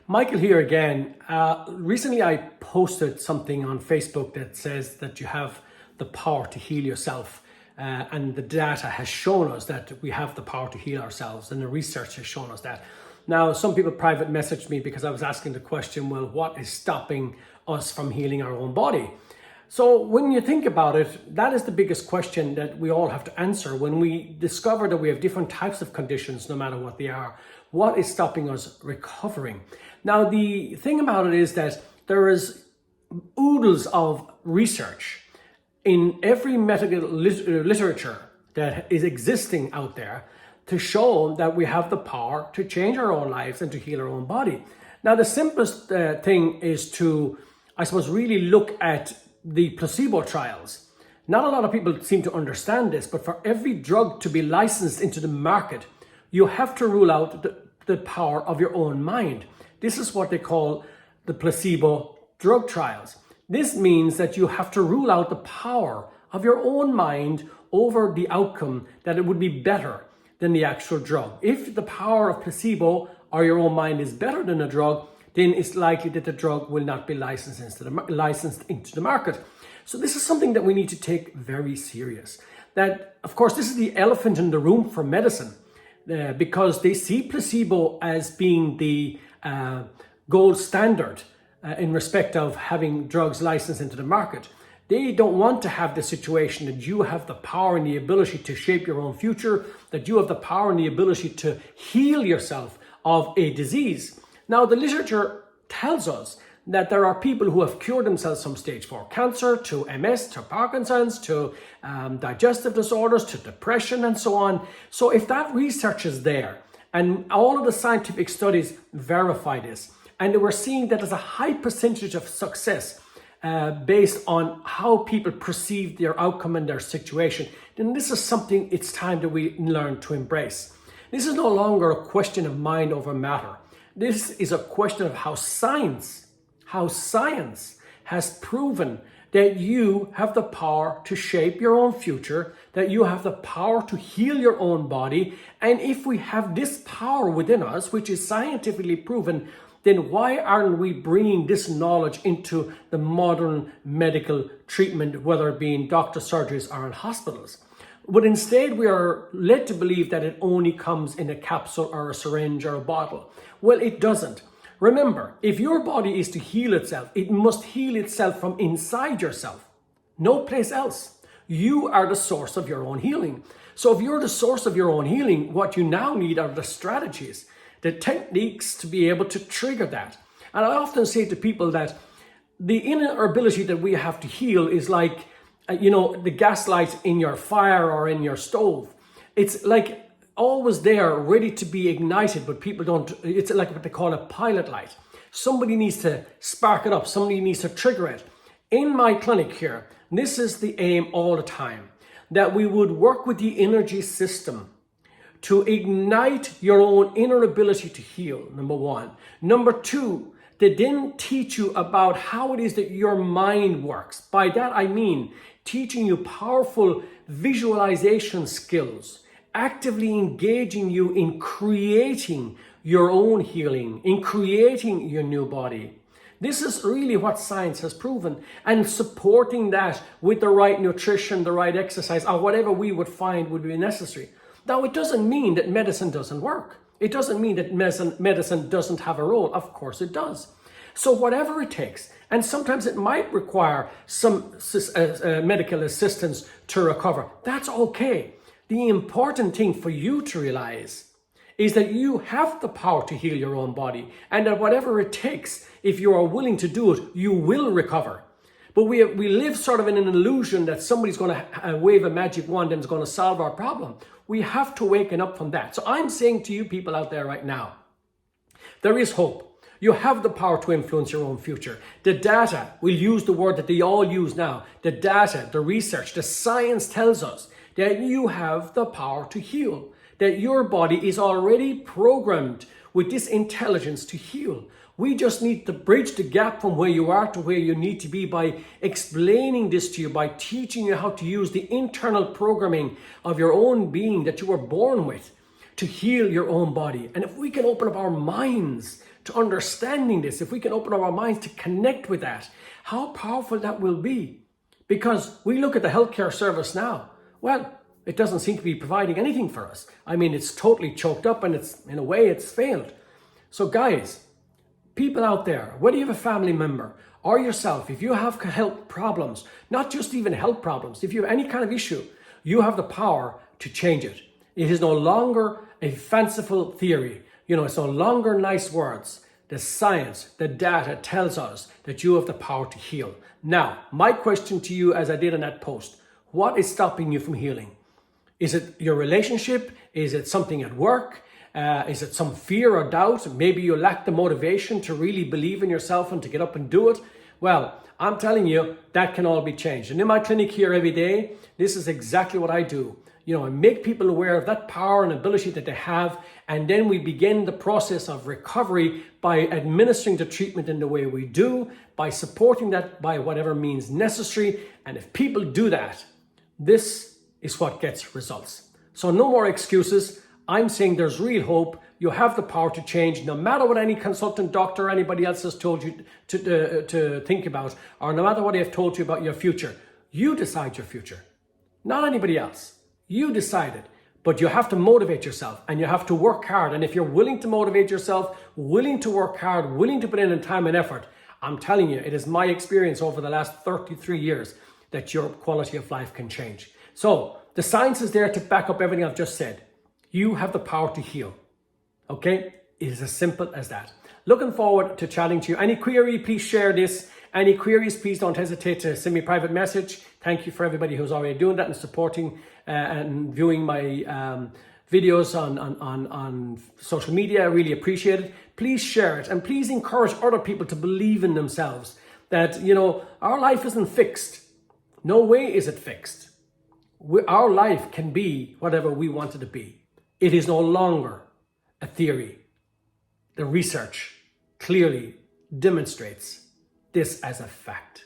Michael here again. Recently I posted something on Facebook that says that you have the power to heal yourself. And the data has shown us that we have the power to heal ourselves, and the research has shown us that. Now, some people private messaged me because I was asking the question, well, what is stopping us from healing our own body? So when you think about it, that is the biggest question that we all have to answer when we discover that we have different types of conditions, no matter what they are. What is stopping us recovering? Now, the thing about it is that there is oodles of research in every medical literature that is existing out there to show that we have the power to change our own lives and to heal our own body. Now, the simplest thing is to, I suppose, really look at the placebo trials. Not a lot of people seem to understand this, but for every drug to be licensed into the market, you have to rule out the power of your own mind. This is what they call the placebo drug trials. This means that you have to rule out the power of your own mind over the outcome, that it would be better than the actual drug. If the power of placebo or your own mind is better than a drug, then it's likely that the drug will not be licensed into the market. So this is something that we need to take very serious. That, of course, this is the elephant in the room for medicine, because they see placebo as being the gold standard in respect of having drugs licensed into the market. They don't want to have the situation that you have the power and the ability to shape your own future, that you have the power and the ability to heal yourself of a disease. Now, the literature tells us that there are people who have cured themselves from stage 4 cancer, to MS, to Parkinson's, to digestive disorders, to depression, and so on. So if that research is there, and all of the scientific studies verify this, and we're seeing that there's a high percentage of success based on how people perceive their outcome and their situation, then this is something it's time that we learn to embrace. This is no longer a question of mind over matter. This is a question of how science has proven that you have the power to shape your own future, that you have the power to heal your own body. And if we have this power within us, which is scientifically proven, then why aren't we bringing this knowledge into the modern medical treatment, whether it be in doctor surgeries or in hospitals? But instead, we are led to believe that it only comes in a capsule or a syringe or a bottle. Well, it doesn't. Remember, if your body is to heal itself, it must heal itself from inside yourself, no place else. You are the source of your own healing. So if you're the source of your own healing, what you now need are the strategies, the techniques to be able to trigger that. And I often say to people that the inner ability that we have to heal is like, the gas light in your fire or in your stove. It's like always there, ready to be ignited, but people don't. It's like what they call a pilot light. Somebody needs to spark it up. Somebody needs to trigger it. In my clinic here, this is the aim all the time, that we would work with the energy system to ignite your own inner ability to heal, number one. Number two, they then teach you about how it is that your mind works. By that I mean teaching you powerful visualization skills, actively engaging you in creating your own healing, in creating your new body. This is really what science has proven, and supporting that with the right nutrition, the right exercise, or whatever we would find would be necessary. Now, it doesn't mean that medicine doesn't work. It doesn't mean that medicine doesn't have a role. Of course it does. So whatever it takes, and sometimes it might require some medical assistance to recover, that's okay. The important thing for you to realize is that you have the power to heal your own body, and that whatever it takes, if you are willing to do it, you will recover. But we live sort of in an illusion that somebody's going to wave a magic wand and is going to solve our problem. We have to waken up from that. So I'm saying to you people out there right now, there is hope. You have the power to influence your own future. The data, we'll use the word that they all use now, the data, the research, the science tells us that you have the power to heal, that your body is already programmed with this intelligence to heal. We just need to bridge the gap from where you are to where you need to be by explaining this to you, by teaching you how to use the internal programming of your own being that you were born with to heal your own body. And if we can open up our minds to understanding this, if we can open our minds to connect with that, how powerful that will be. Because we look at the healthcare service now, well, it doesn't seem to be providing anything for us. I mean, it's totally choked up and it's, in a way, it's failed. So guys, people out there, whether you have a family member or yourself, if you have health problems, not just even health problems, if you have any kind of issue, you have the power to change it. It is no longer a fanciful theory. It's no longer nice words. The science, the data tells us that you have the power to heal. Now, my question to you, as I did in that post, what is stopping you from healing? Is it your relationship? Is it something at work? Is it some fear or doubt? Maybe you lack the motivation to really believe in yourself and to get up and do it. Well, I'm telling you, that can all be changed. And in my clinic here every day, this is exactly what I do. I make people aware of that power and ability that they have. And then we begin the process of recovery by administering the treatment in the way we do, by supporting that by whatever means necessary. And if people do that, this is what gets results. So no more excuses. I'm saying there's real hope. You have the power to change, no matter what any consultant, doctor, or anybody else has told you to think about, or no matter what they've told you about your future. You decide your future, not anybody else. You decide it, but you have to motivate yourself and you have to work hard. And if you're willing to motivate yourself, willing to work hard, willing to put in time and effort, I'm telling you, it is my experience over the last 33 years that your quality of life can change. So the science is there to back up everything I've just said. You have the power to heal. Okay? It is as simple as that. Looking forward to chatting to you. Any query, please share this. Any queries, please don't hesitate to send me a private message. Thank you for everybody who's already doing that and supporting and viewing my videos on social media. I really appreciate it. Please share it and please encourage other people to believe in themselves that, our life isn't fixed. No way is it fixed. Our life can be whatever we want it to be. It is no longer a theory. The research clearly demonstrates this as a fact.